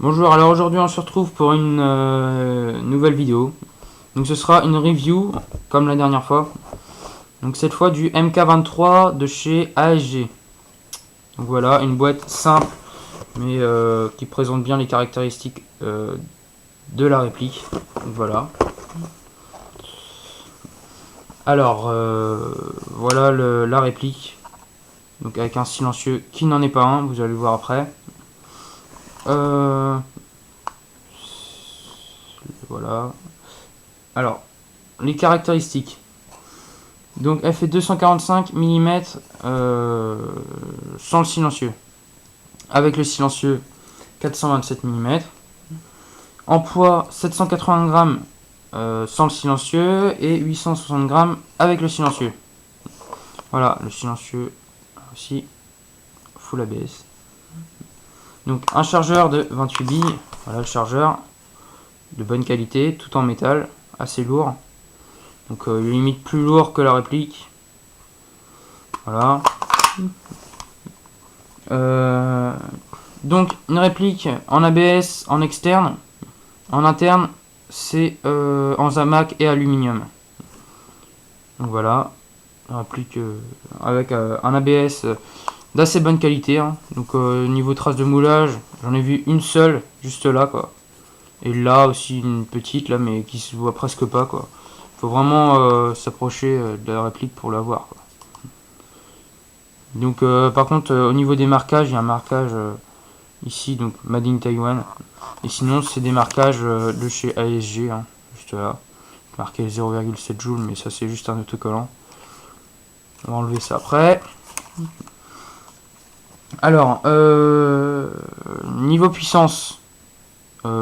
Bonjour, alors aujourd'hui on se retrouve pour une nouvelle vidéo. Donc ce sera une review, comme la dernière fois. Donc cette fois du MK23 de chez ASG. Donc voilà, une boîte simple, mais qui présente bien les caractéristiques de la réplique. Donc voilà. Alors, voilà la réplique. Donc avec un silencieux qui n'en est pas un, vous allez le voir après. Voilà. Alors, les caractéristiques. Donc elle fait 245 mm sans le silencieux. Avec le silencieux, 427 mm. En poids, 780 grammes sans le silencieux et 860 grammes avec le silencieux. Voilà, le silencieux aussi, full ABS. Donc un chargeur de 28 billes. Voilà le chargeur, de bonne qualité, tout en métal, assez lourd. Donc limite plus lourd que la réplique. Voilà. Donc une réplique en ABS en externe. En interne, c'est en zamac et aluminium. Donc voilà. Une réplique avec un ABS d'assez bonne qualité. Hein. Donc niveau trace de moulage, j'en ai vu une seule, juste là quoi. Et là aussi une petite là, mais qui se voit presque pas quoi. Faut vraiment s'approcher de la réplique pour la voir. Quoi. Donc par contre au niveau des marquages, il y a un marquage ici, donc Made in Taiwan. Et sinon c'est des marquages de chez ASG, hein, juste là. Marqué 0,7 joules, mais ça c'est juste un autocollant. On va enlever ça après. Alors, niveau puissance,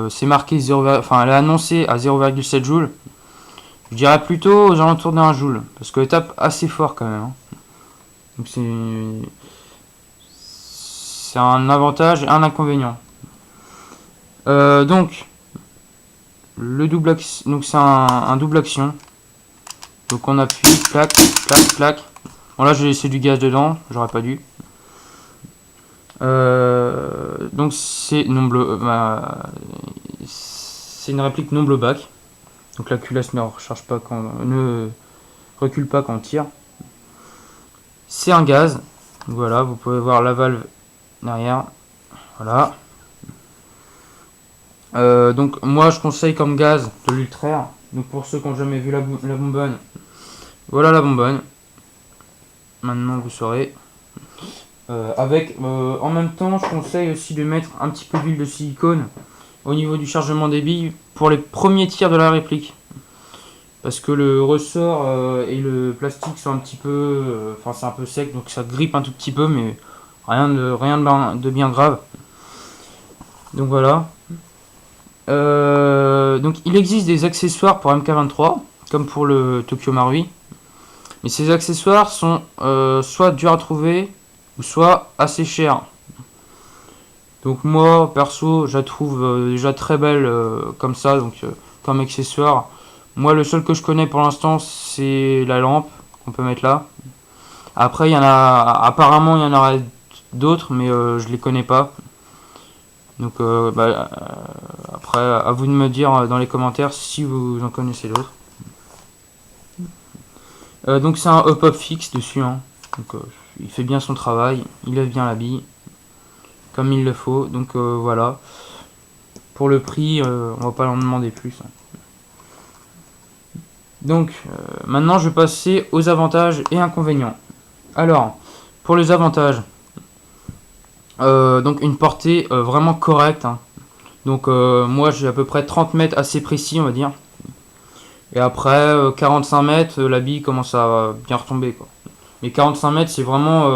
c'est marqué 0, enfin elle est annoncée à 0,7 joules. Je dirais plutôt aux alentours d'un joule, parce qu'elle tape assez fort quand même. Hein. Donc c'est un avantage et un inconvénient. Donc le double donc c'est un double action. Donc on appuie, clac, clac, clac. Bon là j'ai laissé du gaz dedans, j'aurais pas dû. Donc c'est c'est une réplique non blowback. Donc la culasse ne recharge pas ne recule pas quand on tire. C'est un gaz. Donc voilà, vous pouvez voir la valve derrière. Voilà. Donc moi je conseille comme gaz de l'Ultrair. Donc pour ceux qui n'ont jamais vu la bonbonne, voilà la bonbonne. Maintenant vous saurez. En même temps je conseille aussi de mettre un petit peu d'huile de silicone au niveau du chargement des billes pour les premiers tirs de la réplique. Parce que le ressort et le plastique sont un petit peu... Enfin c'est un peu sec donc ça grippe un tout petit peu mais rien de bien grave. Donc voilà. Donc il existe des accessoires pour MK23 comme pour le Tokyo Marui. Mais ces accessoires sont soit durs à trouver ou soit assez chers. Donc moi perso je la trouve déjà très belle comme ça, donc comme accessoire. Moi le seul que je connais pour l'instant c'est la lampe qu'on peut mettre là. Après il y en a, apparemment il y en aura d'autres mais je les connais pas. Donc après à vous de me dire dans les commentaires si vous en connaissez d'autres. Donc c'est un hop-up fixe dessus. Hein. Donc il fait bien son travail, il lève bien la bille comme il le faut. Donc voilà. Pour le prix, on va pas en demander plus. Hein. Donc maintenant je vais passer aux avantages et inconvénients. Alors pour les avantages, donc une portée vraiment correcte. Hein. Donc moi j'ai à peu près 30 mètres assez précis on va dire. Et après 45 mètres la bille commence à bien retomber quoi. Mais 45 mètres c'est vraiment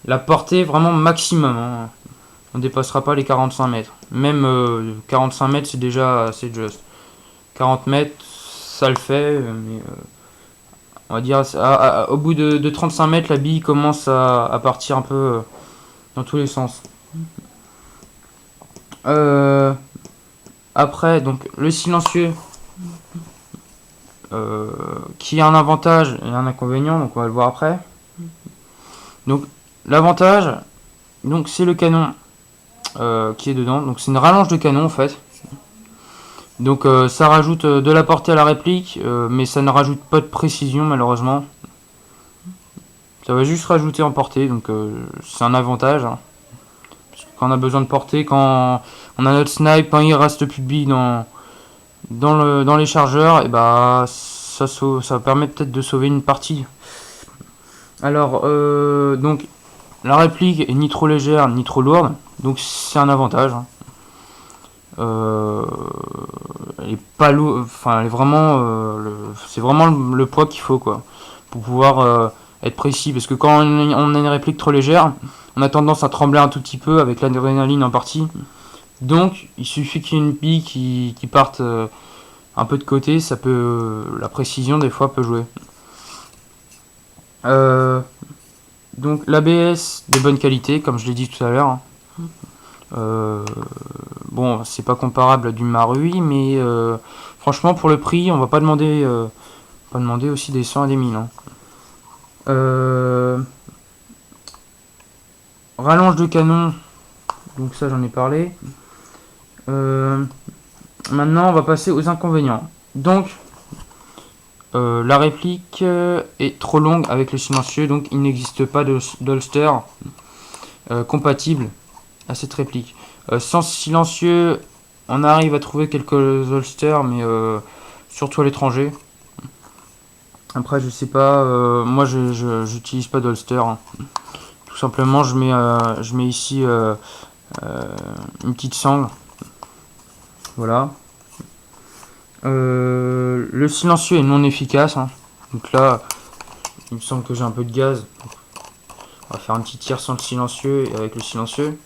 la portée vraiment maximum. Hein. On dépassera pas les 45 mètres. Même 45 mètres c'est déjà assez juste. 40 mètres ça le fait mais on va dire au bout de 35 mètres la bille commence à partir un peu dans tous les sens. Après donc le silencieux qui a un avantage et un inconvénient, donc on va le voir après. Donc l'avantage, donc c'est le canon qui est dedans. Donc c'est une rallonge de canon en fait. Donc ça rajoute de la portée à la réplique, mais ça ne rajoute pas de précision malheureusement. Ça va juste rajouter en portée, donc c'est un avantage. Hein. Parce que quand on a besoin de portée, quand on a notre snipe, quand il reste plus de billes dans les chargeurs, et bah ça permet peut-être de sauver une partie. Alors donc la réplique est ni trop légère ni trop lourde, donc c'est un avantage. Hein. Elle est pas lourde, enfin elle est vraiment, c'est vraiment le poids qu'il faut quoi, pour pouvoir être précis, parce que quand on a une réplique trop légère, on a tendance à trembler un tout petit peu avec l'adrénaline en partie. Donc il suffit qu'il y ait une bille qui parte un peu de côté, ça peut, la précision des fois peut jouer. Donc l'ABS de bonne qualité, comme je l'ai dit tout à l'heure. Bon, c'est pas comparable à du Marui, mais franchement pour le prix, on va pas demander aussi des 100 à des 1000. Hein. Rallonge de canon, donc ça j'en ai parlé. Maintenant on va passer aux inconvénients. Donc la réplique est trop longue avec le silencieux, donc il n'existe pas d'holster compatible à cette réplique. Sans silencieux, on arrive à trouver quelques holsters, mais surtout à l'étranger. Après, je sais pas, moi j'utilise pas d'holster. Hein. Tout simplement, je mets ici une petite sangle. Voilà. Le silencieux est non efficace. Hein. Donc là, il me semble que j'ai un peu de gaz. On va faire un petit tir sans le silencieux et avec le silencieux.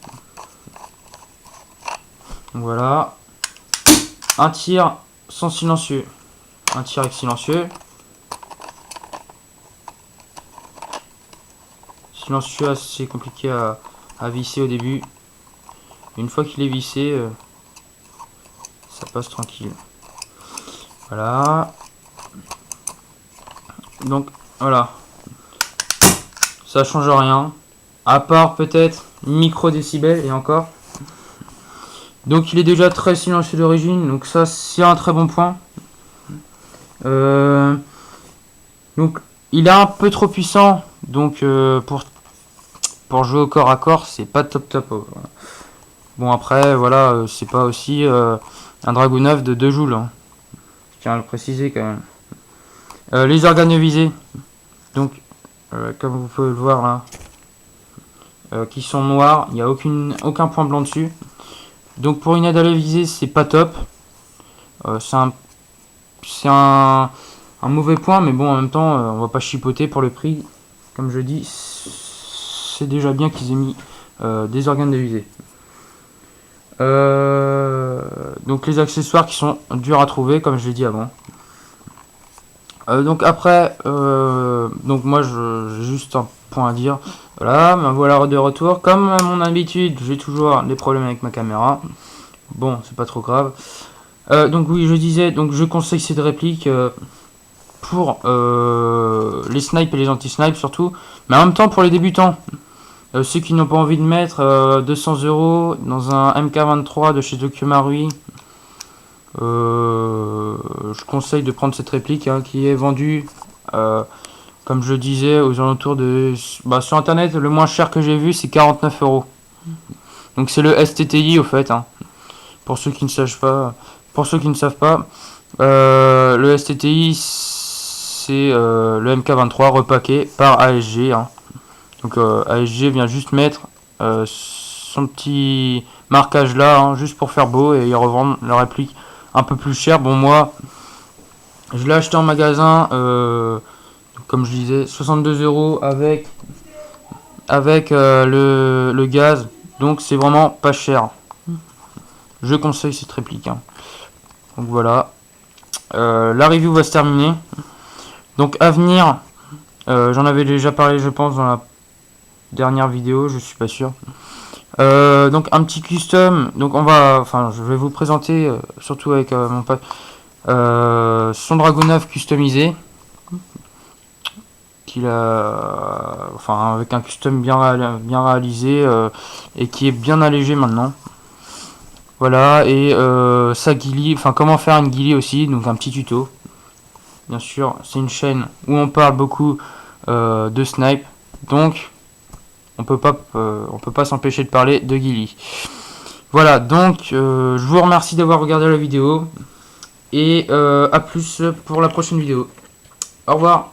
Voilà. Un tir sans silencieux. Un tir avec silencieux. Silencieux assez compliqué à visser au début. Une fois qu'il est vissé, ça passe tranquille. Voilà. Donc voilà. Ça change rien. À part peut-être micro-décibels et encore. Donc il est déjà très silencieux d'origine. Donc ça c'est un très bon point. Donc il est un peu trop puissant. Donc pour jouer au corps à corps, c'est pas top. Bon après voilà, c'est pas aussi un Dragunov de 2 joules. Hein. Je tiens à le préciser quand même. Les organes visés. Donc comme vous pouvez le voir là, qui sont noirs, il n'y a aucun point blanc dessus. Donc pour une aide à la visée, c'est pas top. C'est un mauvais point, mais bon en même temps, on va pas chipoter pour le prix. Comme je dis, c'est déjà bien qu'ils aient mis des organes de visée. Donc les accessoires qui sont durs à trouver, comme je l'ai dit avant. Donc après, donc moi j'ai juste un point à dire. Voilà, me voilà de retour. Comme à mon habitude, j'ai toujours des problèmes avec ma caméra. Bon, c'est pas trop grave. Donc oui, je disais, donc je conseille cette réplique pour les snipes et les anti-snipes surtout, mais en même temps pour les débutants. Ceux qui n'ont pas envie de mettre 200 € dans un MK23 de chez Tokyo Marui. Je conseille de prendre cette réplique hein, qui est vendue, comme je disais, aux alentours de... sur internet, le moins cher que j'ai vu, c'est 49 €. Donc c'est le STTI au fait. Hein. Pour ceux qui ne savent pas, le STTI, c'est le MK23 repaqué par ASG. Hein. Donc ASG vient juste mettre son petit marquage là, hein, juste pour faire beau, et ils revendent la réplique un peu plus cher. Bon, moi je l'ai acheté en magasin, comme je disais, 62 € avec le gaz, donc c'est vraiment pas cher. Je conseille cette réplique. Hein. Donc voilà, la review va se terminer. Donc à venir, j'en avais déjà parlé je pense dans la dernière vidéo, je suis pas sûr. Donc un petit custom, donc je vais vous présenter surtout avec mon pote son Dragunov customisé, qui qu'il a, enfin avec un custom bien réalisé et qui est bien allégé maintenant. Voilà, et sa ghillie, enfin comment faire une ghillie aussi, donc un petit tuto. Bien sûr, c'est une chaîne où on parle beaucoup de snipe, donc on peut pas s'empêcher de parler de ghillie. Voilà, donc je vous remercie d'avoir regardé la vidéo et à plus pour la prochaine vidéo. Au revoir.